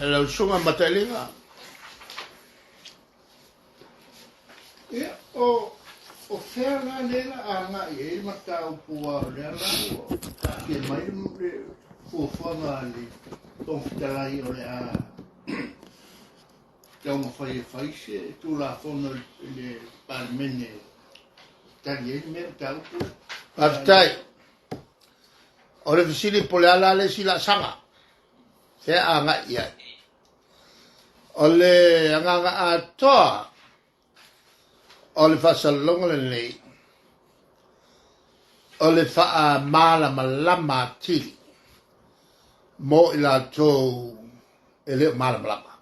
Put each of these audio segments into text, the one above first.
Lau sunga matalinga. Ia, o whea ngā nena a ngā i mata upua rea rau. Ke mai le fuafanga le tōwhitalai o le a taunga whai e whaise, tū la whono le pārmene tari e mea ta upu. Aftai. O le fisili pole ala le sila sanga. Whea a ngā iai. O le anganga a toa. O le whasalonga le nei. O le wha malama lama tili. Mo i la tō e leo malama lama.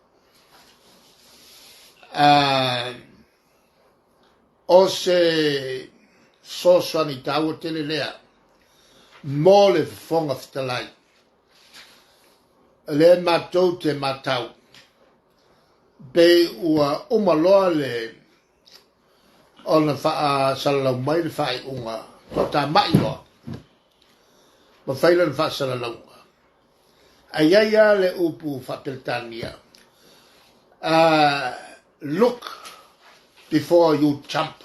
O se sosani taua tele lea. Mo le whonga whitalai. Le matou te matau. Be ua umaloa le ona wha salalau mai le whai unga. Tota mai loa. Ma whaila le wha salalau. Aiaia le upu whapeltania. Look before you jump.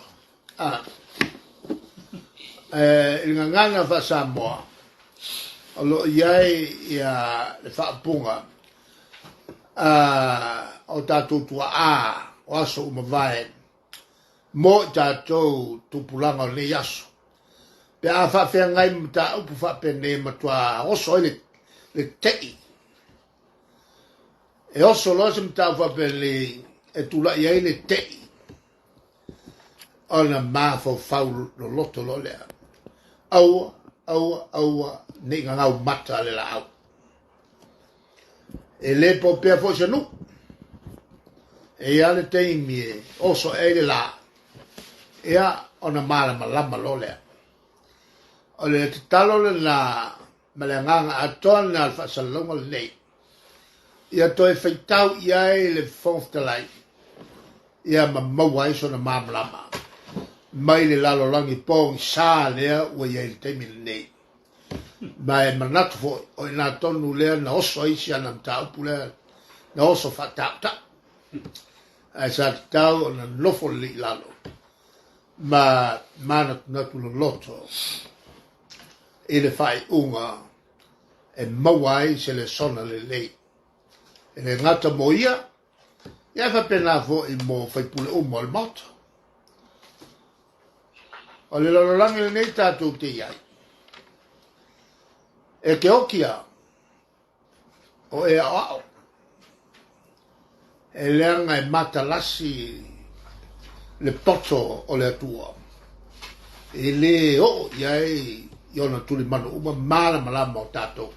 Inga nganga wha Samoa. Alo iai ia le whaapunga. O tātou tua o aso umawai. Mo tātou tupulanga o le yaso. Pe a whawhia ngai mta upu whapene matua oso le tei. E oso loa se mta whapene e tula iai le tei. Ona mafo whau lo loto lo lea. Aua, ne ngau mata le la au. E le po pia fo se nu. E ale teimi e oso e le la. Ea ona malama lama lo lea. O le te talo le na malanganga atoa na alfa salonga le nei. Ia toi feitau iai le fonftalai. Ia mamawai so na mamalama. Mai le lalo langi pōngi sā lea ua iai le teimi le nei. Mai manatu fo o ina tonu lea na oso isi ana mta upu lea. Na oso whatau ta. Ai sa te tau o na nofo li lalo. Ma mana natu lo loto. I le whai unga. E mawai se le sona le lei. E le ngata mo ia. Ia whapena fo i mo whaipule umo al mata. O le lololangi le nei tātou te iai. E ke okia. O e ao. E leanga e matalasi le poto o le atua. E le o iai iona tuli manu uma mala malama o tātou.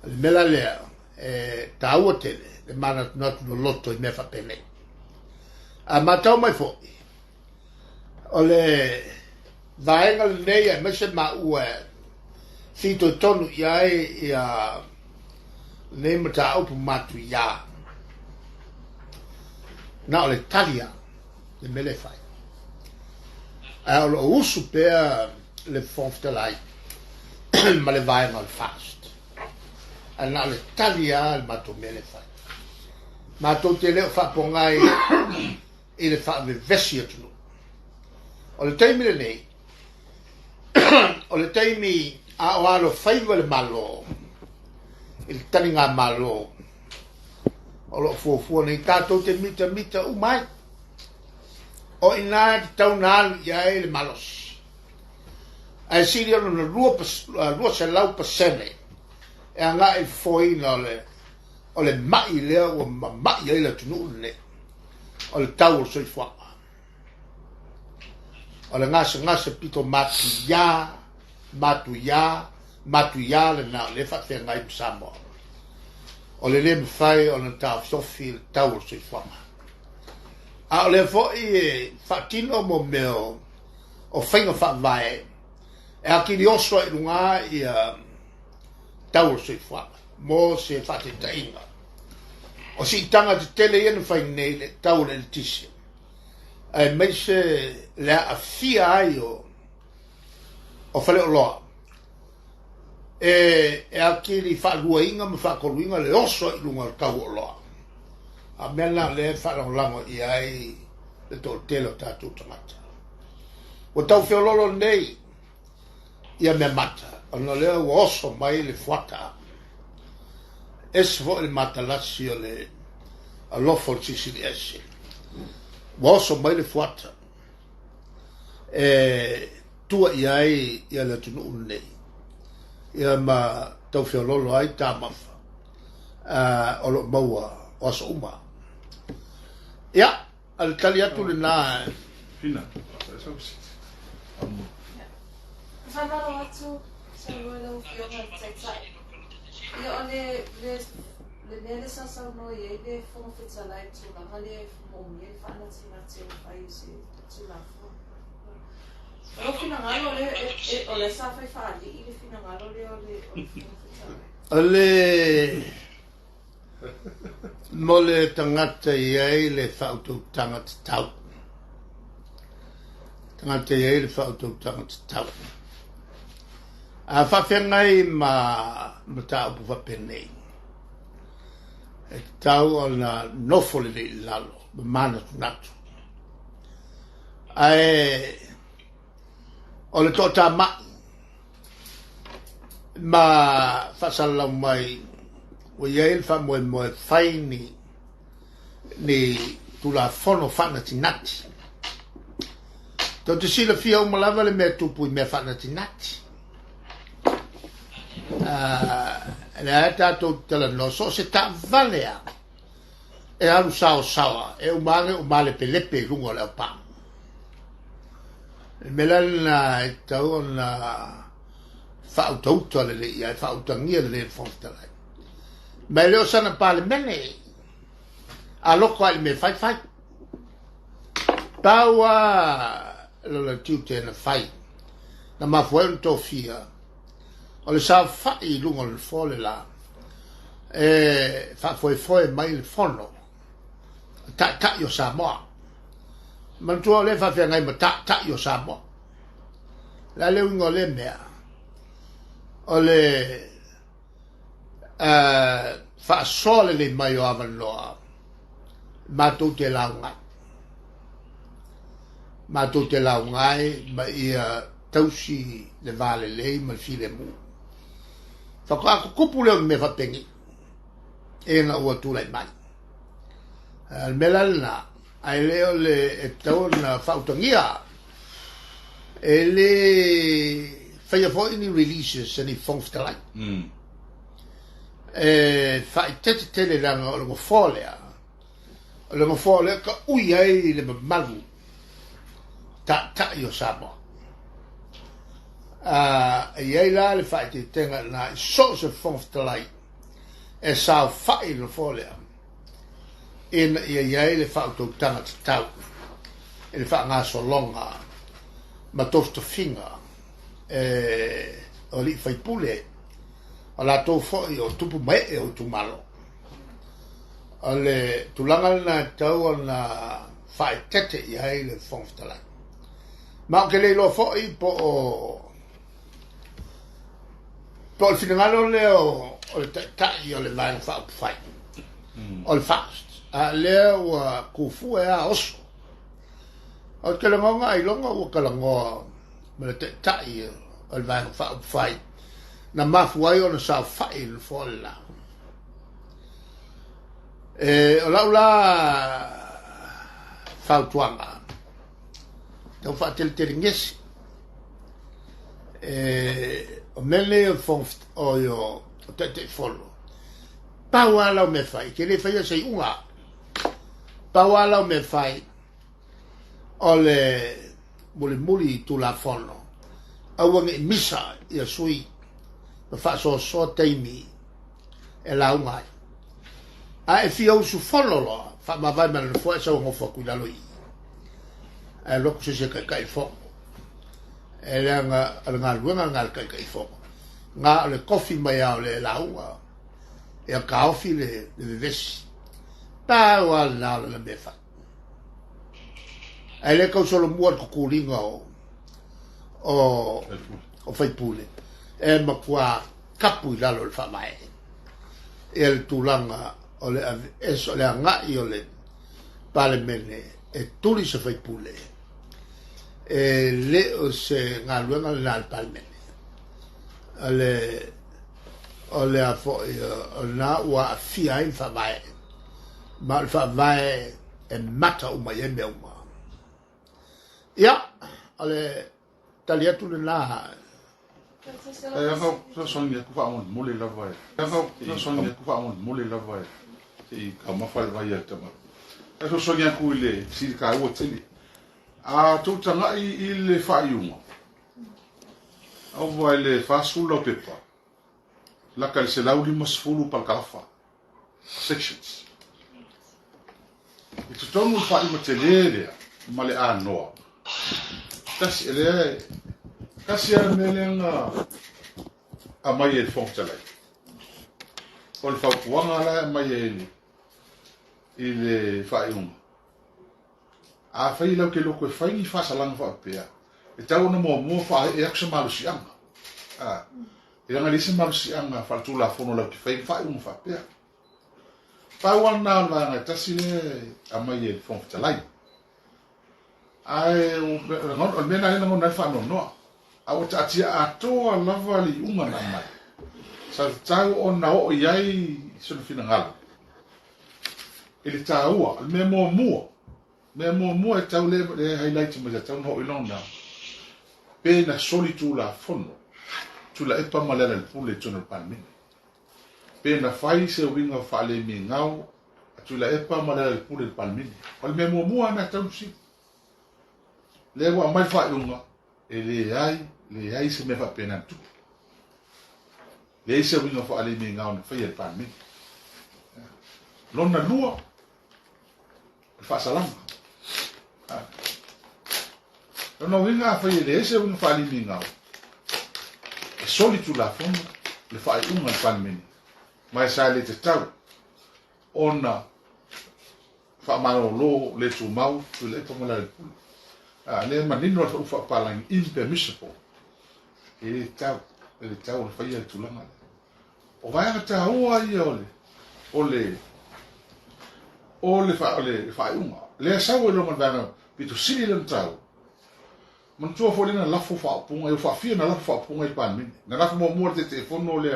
Le mela lea e tāua tele le mana natu no loto i mefa pene. A matau mai fōi. O le vaenga le nei e mese ma ua fito tonu iai ia nei mata upu matu ia. Na o le talia le mele fai. A o lo usu pea le fonftalai ma le vaenga le fast. A na le talia le matu mele fai. Mato te leo whapongai i le whaavevesi atunu. O le taimi le nei, o le taimi a o alo whaiva le malo, i le tani ngā malo, o lo fuafua nei tātou te mita umai, o ina te tau nālu i ae le malos. Ai siri anu na rua se lau pasene, e anga i foina o le mai lea o mai ai la tunu ne, o le tau o soi fuaka. O le ngase pito matu ya le na le whawhia ngai Samoa. O le le mwhai o na tau sofi le tau o sui whanga. A o le fwoi e whatino mo meo o whainga whawai e a kiri oso i runga i tau o sui whanga. Mo se whate tainga. O si tanga te tele ienu whai nei le tau le tisi. Ai mai se le a fia ai o whale o loa. O whale o loa. O le e aki li whaaluainga me whaakoluinga le oso I lunga le kau o loa. A mena le whalangolango I ai le tō telo tātou tangata. O tau whiololo nei ia me mata. Ana lea ua oso mai le whata. Ese fo le mata lasi o le alofo le sisili ese. Ua oso mai le whata. Tua I ai ia le tunu nei. Ia ma tau whiololo ai tā mafa. O lo maua o aso uma. Ia, al tali atu le nā. Hina. Whanaro atu, sa roela o whionga taitai. Ia o le nele sa sau no I le whonga whitalai tūlanga le momi e whana tina te o whai se tūlanga. O whina ngalo le, o le sa whai whaali I le whina ngalo le o le whonga whitalai. Ale mo le tangata iai le whautu tangata tau. Tangata iai le whautu tangata tau. A whawhengai ma tāupu whapenei. E tau o na nofo le vei lalo, ma mana tunatu. Ai o le tō tā mai. Ma whasalau mai o iei wha moe whai ni tula whono whana tinati. Tau te sila fia umalawa le mea tupu I mea whana tinati. Le ae tātou tala no so se tā valea e alu sao sawa e umale pelepe rungo leo pā. Me lana e tau na whautauta le ia e whautangia le whontalai. Mai leo sana pāle mene a loko ai me whai. Taua lola tiu tēna whai. Na mafuau tō fia. O le sa whai lungo le fōle la. E whafoe mai le whono. Ta yo Samoa. Mantua le whawhia ngai ma ta yo Samoa. La leo ingo le mea. O le whaasole le mai o avanoa. Mātou te laungai. Mātou te laungai ma ia tausi le vale lei ma file mu. Whakaako kupu leo me whapengi. E na ua tūlai mai. Melalina, ai leo le e tau na whautangia. E le whaia fo ini releases ni whongwhtalai. E whai tete tele ranga o le ngofōlea. O le ngofōlea ka ui ai le malu. Ta yo Samoa. Iei la le whai te tenga na so se whongwhtalai. E sao whai le ngofōlea. Ina iei le whautou tanga te tau. E le wha ngā so longa. Ma tofta whinga. O li whai pule. O la tō whoi o tupu mai e o tumalo. O le tulanga na tau o na whai tete i hei le whongwhtalai. Ma o ke le lo whoi po le whinangalo leo o le tai o le vai na whao whai. O le fast. A leo kufu e a oso. O ke langonga i longa o ka langoa ma le tai o le vai na whao whai. Na mafu ai o na sao whai le whole la. O lau la whao tuanga. Tau wha tele tere ngesi. O mele o whongt o yo o tete wholo. Pau alau me whai. Ke le whai a sei unga. Pau alau me whai. O le muli tu la whono. Awange misa i a sui. Ma wha so teimi. E la ungai. A e fia usu whono loa. Wha ma vai mana fua e sa ungofa kuinalo i. E loko se kai whongo. E lea ngā ruenga ngā kai whongo. Ngā le kofi mai au le launga. E a kaofi le vevesi. Pau ala nāla le mefa. E le kau solo mua kukuringa o whaipule. E makua kapu I lalo le whamae. E le tūlanga o le eso le ngai o le pale mene e tuli se whaipule. E le o se ngā luenga le nāle pale mene. O le a fo o nā ua a fia I whamae. Ma le whamae e mata uma I eme uma. Ia, o le tali atu le nā Eka songia ku whaamon mole lava e. Eka songia ku whaamon mole lava e. Te ka mawhai vai e tama. Eka songia ku I le siri ka ua tini. A tōtanga I le whaiunga. Au vai le whasula o pepa. Laka le se lauri masfulu pal kawha. Sections. I tutonu whai ma te lelea. Ma le a noa. Tasi ele kasi a melenga a mai e whongtalai. O le whaupuanga la a mai e I le whaiunga. A whailau ke loko e whaingi whasalanga whaapea. E tau na mua whae e aksa marusi anga. E ranga lisa marusi anga whaatula whono lau ki whaingi whaiunga whaapea. Whauang nā wanga tasi le a mai e whongtalai. Ai o mena ina ngona whano noa. Au tatia atoa lava li unga na mai. Sa tau o na o iai sunu fina ngala. Ili taua, me mua mua. Me mua mua e tau le highlight ma ja tau no ilona. Pe na soli tu la fono. Tu la epa malala le pule tonu palmini. Pe na fai se winga fale mi ngau. Tu la epa malala le pule palmini. Wal me mua mua na tau si. Le wa mai fa unga. E le ai se me fa pena tu. Le se winga fale mi ngau na fai el palmini. Lona lua. Fa salama. Lona winga fai le se winga fale mi ngau. E soli tu la fono. Le fai unga palmini. Mai sa le te tau. Ona fa malo lo le tu mau tu le to mala le pulu. Le manino fa ufa palang impermissible. E tau le fai le tulanga. O vai ka ta ua I ole fa unga. Le sa wo lo mandana pitu sili le tau. Man tu fo le na lafu fa punga e fa fia na lafu fa punga I pan min. Na lafu mo te telefono le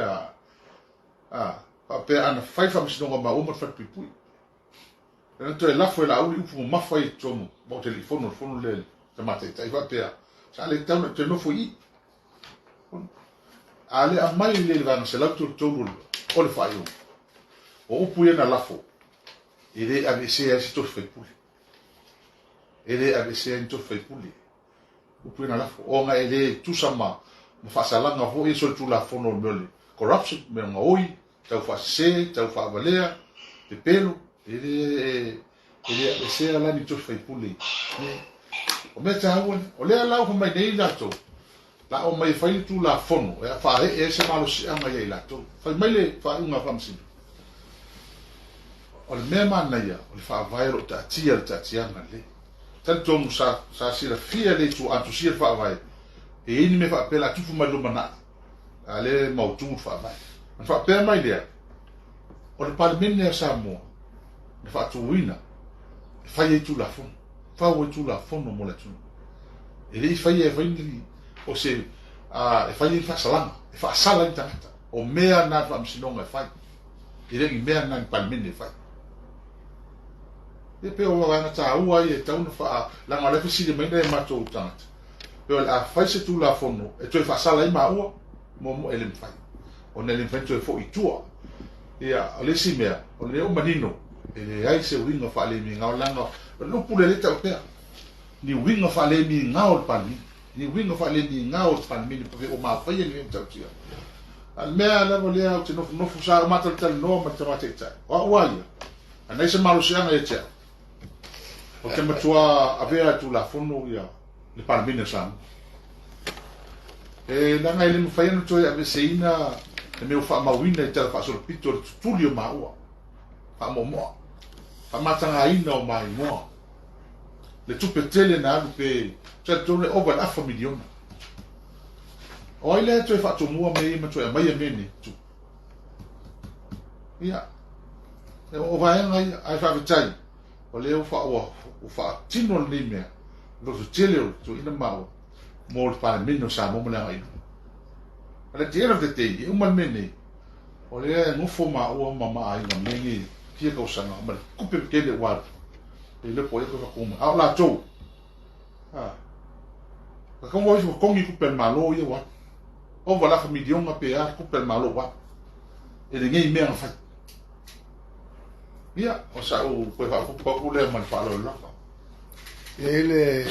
pe ana fai fa msino ma uma fa pipui. Na to la fo la uli upu ma fai tomu bo telefono fono le tamate tai va pe sa le tau te no foi. Ale a mai le va se la tu tu o le fai o upu na la fo. Ele a se si to fai puli. Ele a se to fai puli. Upu na la fo o nga ele tu sama ma fa sala nga ho e so tu la fono mele. Corruption me nga oi tau fa se, tau fa valea, te pelo, ele se ala ni to fai puli. O me tau, o le ala o mai nei lato. La o mai fai tu la fono, e fa e se malo si ama ye lato. Fai mai le fa unga famsi. O le me mana ia, o le fa vai ro ta tia na le. Tanto musa sa si la fia le tu atu si fa vai. E ini me fa pela tu fu mai lo mana. Ale mau tu fa vai. Man fa pe mai lea. O le palmene a Samoa. Le fa tuina. Fai tu la fon. Fa o tu la fon mo la tu. E le fai e vai o se e fai fa salama. E fa sala intata. O mea na fa msinonga e fai. E le mea na palmene fai. E pe o wa na ta ua e ta una fa la ngale fa si de mai na mato utata. Pe a fai se tu la fon e tu fa sala I ma ua mo ele fai. O nele fento e fo I tua. Ia, o le si mea, o le o manino, e le ai se winga fa le mi ngau langa, o lupu le leta o pea. Ni winga fa le mi ngau le palmi, ni winga fa le mi ngau le palmi, ni pawe o maa whaia ni mtau tia. Al mea lama lea o te nofu sa o mata le tala noa ma te mata I tai. O uaia, anai se malu sianga e tea. O te matua avea tu la fono ia, le palmi ne samu. E langa ele mwhaia no toi ave se ina, e meo wha mawina I tala wha sora pito le tutuli o maua. Wha momoa. Wha matanga ina o mai moa. Le tupe tele na alu pe, tua tone over afa miliona. O ile tu fa tu mua me ma tu mai me ni tu. Ia. O vai ngai ai fa vitai. O le o fa tino ni me. Lo tu tele tu ina mau. Mo pa mino sa mo na ai. Ala tira de te, o mal mene. O le no fo ma o mama ai na mengi kia ko sanga ma ku pe ke de wa. Le po e ko ko ma. Au la tu. Ah. Ka mo jo ko ngi ku pe malo ye wa. O wala ka milion ma pe a ku pe malo wa. E de ngai me nga fa. Ia, o sa o ko fa ku le man fa lo la. Ele